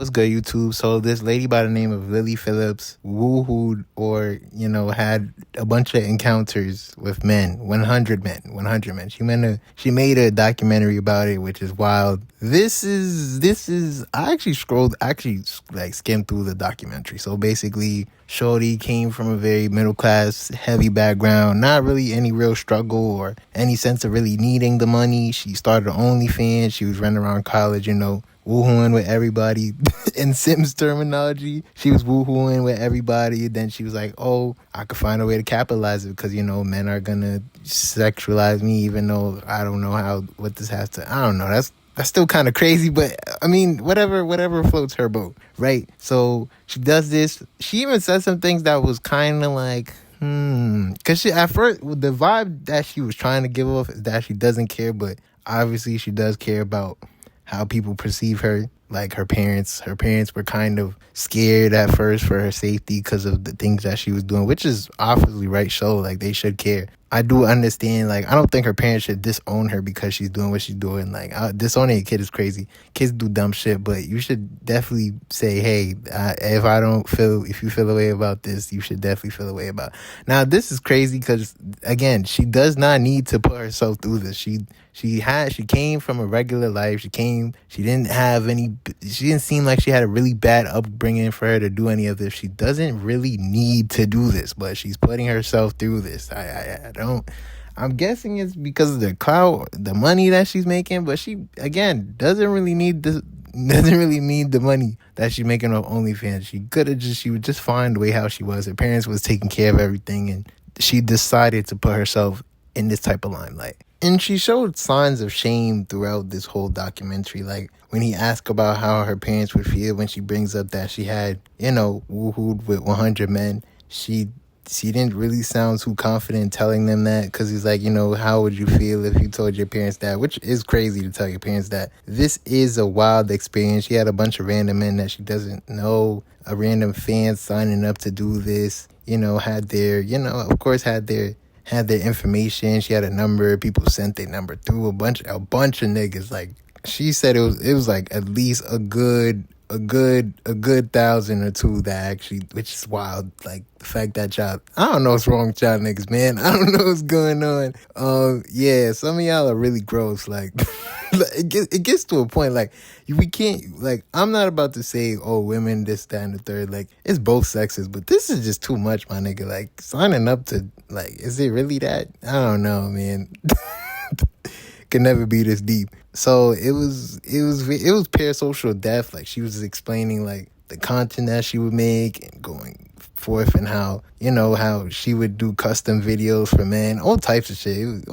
What's good, YouTube? So this lady by the name of Lily Phillips woohooed or, had a bunch of encounters with men, 100 men, 100 men. She made a documentary about it, which is wild. I actually like skimmed through the documentary. So basically, Shorty came from a very middle class, heavy background, not really any real struggle or any sense of really needing the money. She started her OnlyFans. She was running around college, woohooing with everybody. In Sims terminology, she was woohooing with everybody. Then she was like, oh, I could find a way to capitalize it because, men are going to sexualize me, even though I don't know what this has to, I don't know. That's still kind of crazy, but I mean, whatever floats her boat, right? So she does this. She even said some things that was kind of like, because at first, the vibe that she was trying to give off is that she doesn't care, but obviously she does care about how people perceive her. Like her parents were kind of scared at first for her safety because of the things that she was doing, which is obviously right. So like they should care. I do understand. Like I don't think her parents should disown her because she's doing what she's doing. Like disowning a kid is crazy. Kids do dumb shit, but you should definitely say, hey, if you feel a way about this, you should definitely feel a way about. Now this is crazy because again, she does not need to put herself through this. She came from a regular life. She didn't seem like she had a really bad upbringing for her to do any of this. She doesn't really need to do this, but she's putting herself through this. I'm guessing it's because of the clout, the money that she's making, but she, again, doesn't really need the money that she's making off OnlyFans. She would just find the way how she was. Her parents was taking care of everything, and she decided to put herself in this type of limelight. And she showed signs of shame throughout this whole documentary. Like when he asked about how her parents would feel when she brings up that she had, woohooed with 100 men, she didn't really sound too confident telling them that because he's like, how would you feel if you told your parents that? Which is crazy to tell your parents that. This is a wild experience. She had a bunch of random men that she doesn't know, a random fan signing up to do this, had their information. She had a number. People sent their number through a bunch of niggas. Like she said, it was like at least a good 1,000 or two that actually, which is wild. Like the fact that I don't know what's wrong with y'all niggas, man. I don't know what's going on. Yeah, some of y'all are really gross. Like it gets to a point like we can't, like, I'm not about to say, oh, women, this, that, and the third. Like, it's both sexes, but this is just too much, my nigga. Like, signing up to, like, is it really that? I don't know, man. Could never be this deep. So it was parasocial death. Like, she was explaining, like, the content that she would make and going forth and how she would do custom videos for men, all types of shit.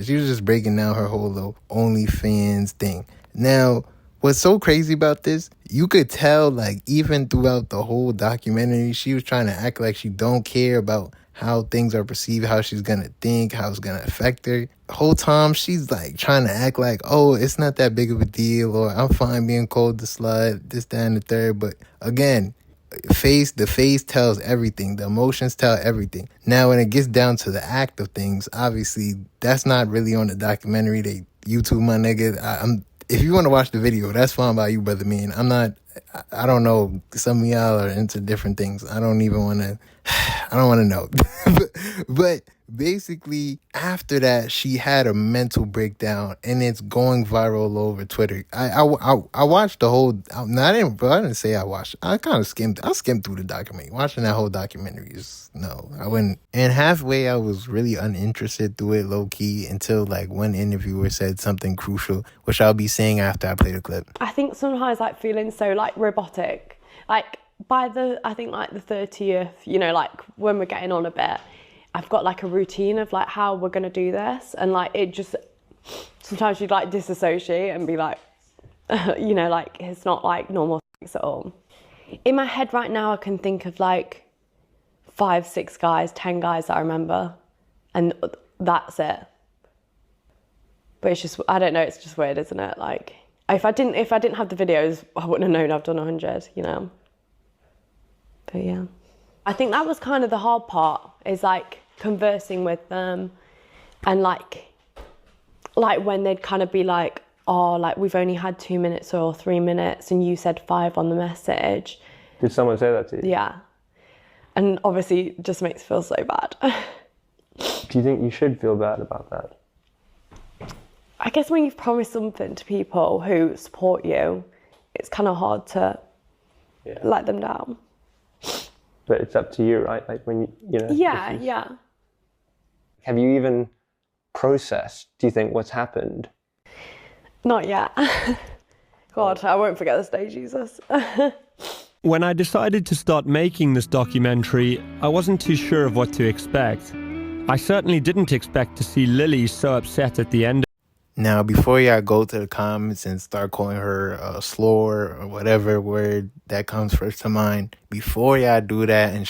She was just breaking down her whole little OnlyFans thing. Now, what's so crazy about this, you could tell, like, even throughout the whole documentary, she was trying to act like she don't care about how things are perceived, how she's gonna think, how it's gonna affect her. The whole time she's like trying to act like, oh, it's not that big of a deal, or I'm fine being called the slut, this, that, and the third. But again, the face tells everything. The emotions tell everything. Now, when it gets down to the act of things, obviously that's not really on the documentary. They YouTube, my nigga. If you want to watch the video, that's fine by you, brother. Man, I don't know. Some of y'all are into different things. I don't want to know. but basically, after that, she had a mental breakdown, and it's going viral all over Twitter. I watched the whole. I didn't say I watched. I kind of skimmed. I skimmed through the documentary. Watching that whole documentary is no. I wouldn't. And halfway, I was really uninterested through it, low key, until like one interviewer said something crucial, which I'll be saying after I play the clip. I think sometimes like feeling so like robotic, like by the 30th, like when we're getting on a bit, I've got like a routine of like how we're gonna do this, and like it just sometimes you'd like disassociate and be like, like it's not like normal sex at all. In my head right now, I can think of like 5, 6 guys, 10 guys that I remember, and that's it. But it's just, I don't know, it's just weird, isn't it? Like if I didn't have the videos, I wouldn't have known I've done 100, But yeah, I think that was kind of the hard part, is like conversing with them, and like when they'd kind of be like, oh, like we've only had 2 minutes or 3 minutes and you said 5 on the message. Did someone say that to you? Yeah. And obviously it just makes me feel so bad. Do you think you should feel bad about that? I guess when you've promised something to people who support you, it's kind of hard to let them down. But it's up to you, right? Like when you know. Yeah. Have you even processed, do you think, what's happened? Not yet. God, I won't forget this day, Jesus. When I decided to start making this documentary, I wasn't too sure of what to expect. I certainly didn't expect to see Lily so upset at the end. Now, before y'all go to the comments and start calling her a slur or whatever word that comes first to mind, before y'all do that and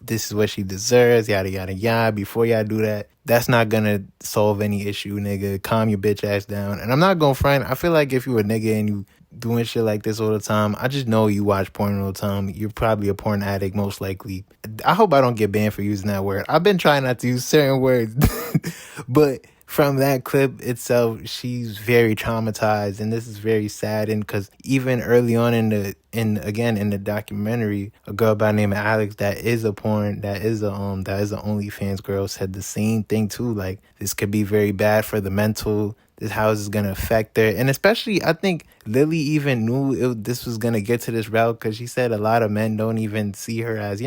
this is what she deserves, yada, yada, yada, before y'all do that, that's not gonna solve any issue, nigga. Calm your bitch ass down. And I'm not gonna front. I feel like if you a nigga and you doing shit like this all the time, I just know you watch porn all the time. You're probably a porn addict, most likely. I hope I don't get banned for using that word. I've been trying not to use certain words, but from that clip itself, she's very traumatized, and this is very saddened because even early on in the documentary, a girl by the name of Alex that is a OnlyFans girl said the same thing too. Like, this could be very bad for the mental. This how is gonna affect her, and especially I think Lily even knew this was gonna get to this route because she said a lot of men don't even see her as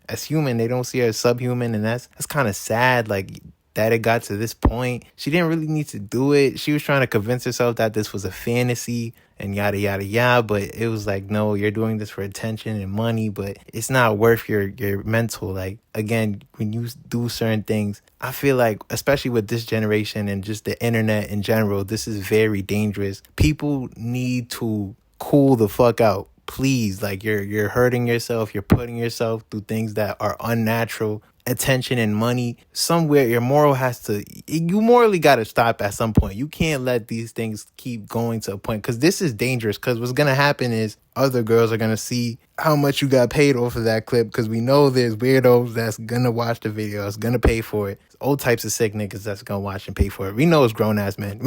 as human. They don't see her as subhuman, and that's kind of sad. Like, that it got to this point. She didn't really need to do it. She was trying to convince herself that this was a fantasy and yada, yada, yada. But it was like, no, you're doing this for attention and money, but it's not worth your mental. Like, again, when you do certain things, I feel like, especially with this generation and just the internet in general, this is very dangerous. People need to cool the fuck out. Please, like, you're hurting yourself. You're putting yourself through things that are unnatural. Attention and money, somewhere you morally got to stop at some point. You can't let these things keep going to a point because this is dangerous. Because what's gonna happen is other girls are gonna see how much you got paid off of that clip, because we know there's weirdos that's gonna watch the video, that's gonna pay for it. All types of sick niggas that's gonna watch and pay for it. We know it's grown-ass men.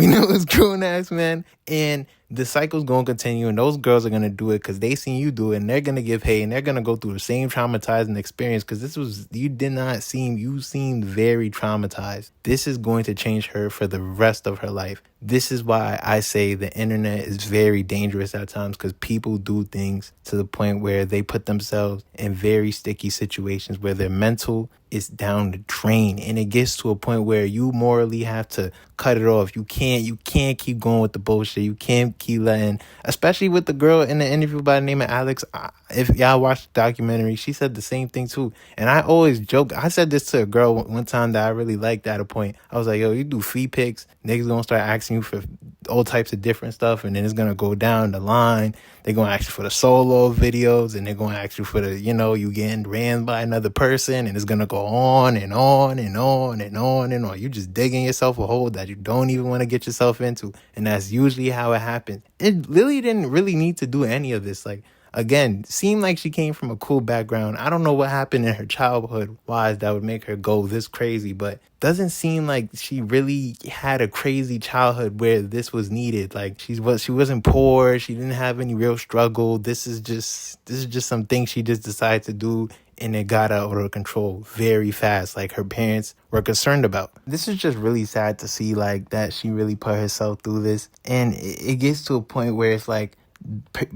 And the cycle's gonna continue, and those girls are gonna do it because they seen you do it, and they're gonna get paid, and they're gonna go through the same traumatizing experience because you seemed very traumatized. This is going to change her for the rest of her life. This is why I say the internet is very dangerous at times, because people do things to the point where they put themselves in very sticky situations where their mental is down the drain, and it gets to a point where you morally have to cut it off. You can't keep going with the bullshit. You can't keep letting, especially with the girl in the interview by the name of Alex. If y'all watched the documentary, she said the same thing too. And I always joke. I said this to a girl one time that I really liked at a point. I was like, yo, you do feed pics, niggas gonna start asking you for all types of different stuff, and then it's gonna go down the line. They're gonna ask you for the solo videos, and they're gonna ask you for the, you getting ran by another person, and it's gonna go on and on and on and on and on. You just digging yourself a hole that you don't even want to get yourself into, and that's usually how it happens. Lily didn't really need to do any of this. Like, again, seemed like she came from a cool background. I don't know what happened in her childhood wise that would make her go this crazy, but doesn't seem like she really had a crazy childhood where this was needed. Like, she wasn't poor. She didn't have any real struggle. This is just something she just decided to do, and it got out of control very fast. Like, her parents were concerned about. This is just really sad to see, like, that she really put herself through this. And it gets to a point where it's like,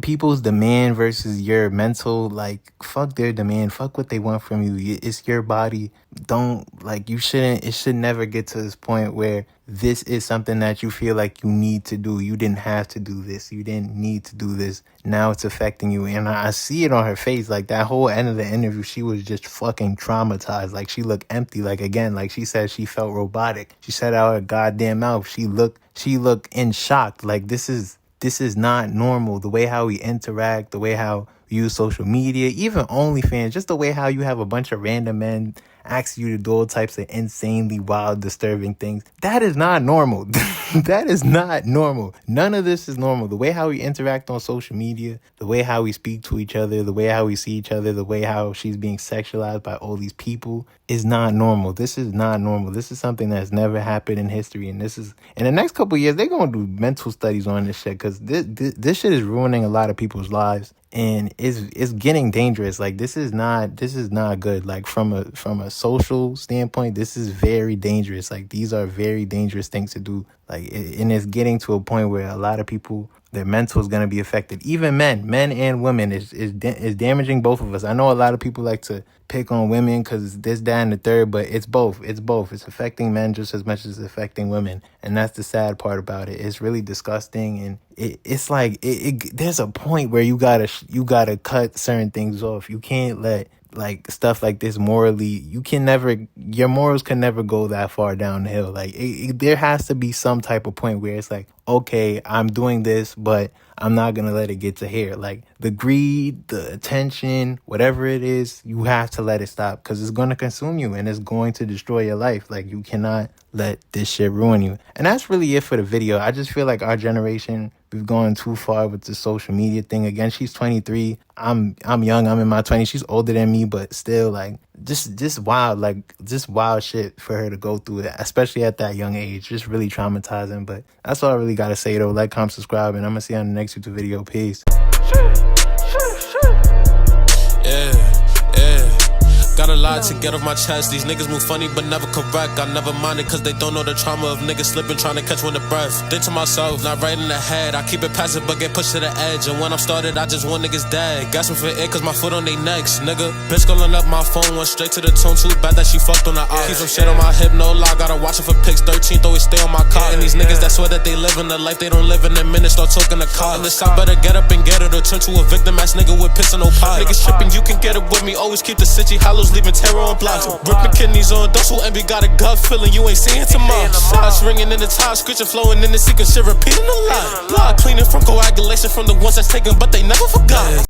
people's demand versus your mental, like, fuck their demand, fuck what they want from you. It's your body. It should never get to this point where this is something that you feel like you need to do. You didn't have to do this. You didn't need to do this. Now it's affecting you. And I see it on her face. Like, that whole end of the interview, she was just fucking traumatized. Like, she looked empty. Like, again, like she said, she felt robotic. She said out her goddamn mouth, she looked in shock. Like, this is not normal. The way how we interact, the way how use social media, even OnlyFans, just the way how you have a bunch of random men ask you to do all types of insanely wild, disturbing things. That is not normal. That is not normal. None of this is normal. The way how we interact on social media, the way how we speak to each other, the way how we see each other, the way how she's being sexualized by all these people is not normal. This is not normal. This is something that's never happened in history. And this is, in the next couple of years, they're going to do mental studies on this shit, because this shit is ruining a lot of people's lives. And it's getting dangerous. Like, this is not good. Like, from a social standpoint, this is very dangerous. Like, these are very dangerous things to do. Like, and it's getting to a point where a lot of people, their mental is going to be affected. Even men and women is damaging both of us. I know a lot of people like to pick on women because this, that, and the third, but it's both. It's affecting men just as much as it's affecting women. And that's the sad part about it. It's really disgusting. And it's like, there's a point where you gotta cut certain things off. You can't let like stuff like this morally, your morals can never go that far down the hill. Like, there has to be some type of point where it's like, okay, I'm doing this, but I'm not gonna let it get to here. Like, the greed, the attention, whatever it is, you have to let it stop, because it's gonna consume you and it's going to destroy your life. Like, you cannot let this shit ruin you. And that's really it for the video. I just feel like our generation, we've gone too far with the social media thing. Again, she's 23. I'm young. I'm in my 20s. She's older than me, but still, like, just wild, like, just wild shit for her to go through it, especially at that young age. Just really traumatizing. But that's all I really gotta say, though. Like, comment, subscribe, and I'm gonna see you on the next YouTube video. Peace. Got a lot to get off my chest. These niggas move funny but never correct. I never mind it cause they don't know the trauma of niggas slipping, trying to catch one of breath. Think to myself, not right in the head. I keep it passive but get pushed to the edge. And when I'm started, I just want niggas dead. Gasping for air cause my foot on they necks, nigga. Bitch calling up my phone, went straight to the tone. Too bad that she fucked on the eye. Keep some shit on my hip, no lie. Gotta watch it for pics. 13th always stay on my car. And these niggas that swear that they live in the life they don't live in a minute, start talking the car. And this I better get up and get it, or turn to a victim ass nigga with piss and no pie. Niggas tripping, you can get it with me. Always keep the city hollows, leaving terror on block. Ripping kidneys on those who envy, got a gut feeling you ain't seeing tomorrow. Shots ringing in the top, screeching, flowing in the secret shit, repeating a lot. Blood cleaning from coagulation from the ones that's taken, but they never forgot.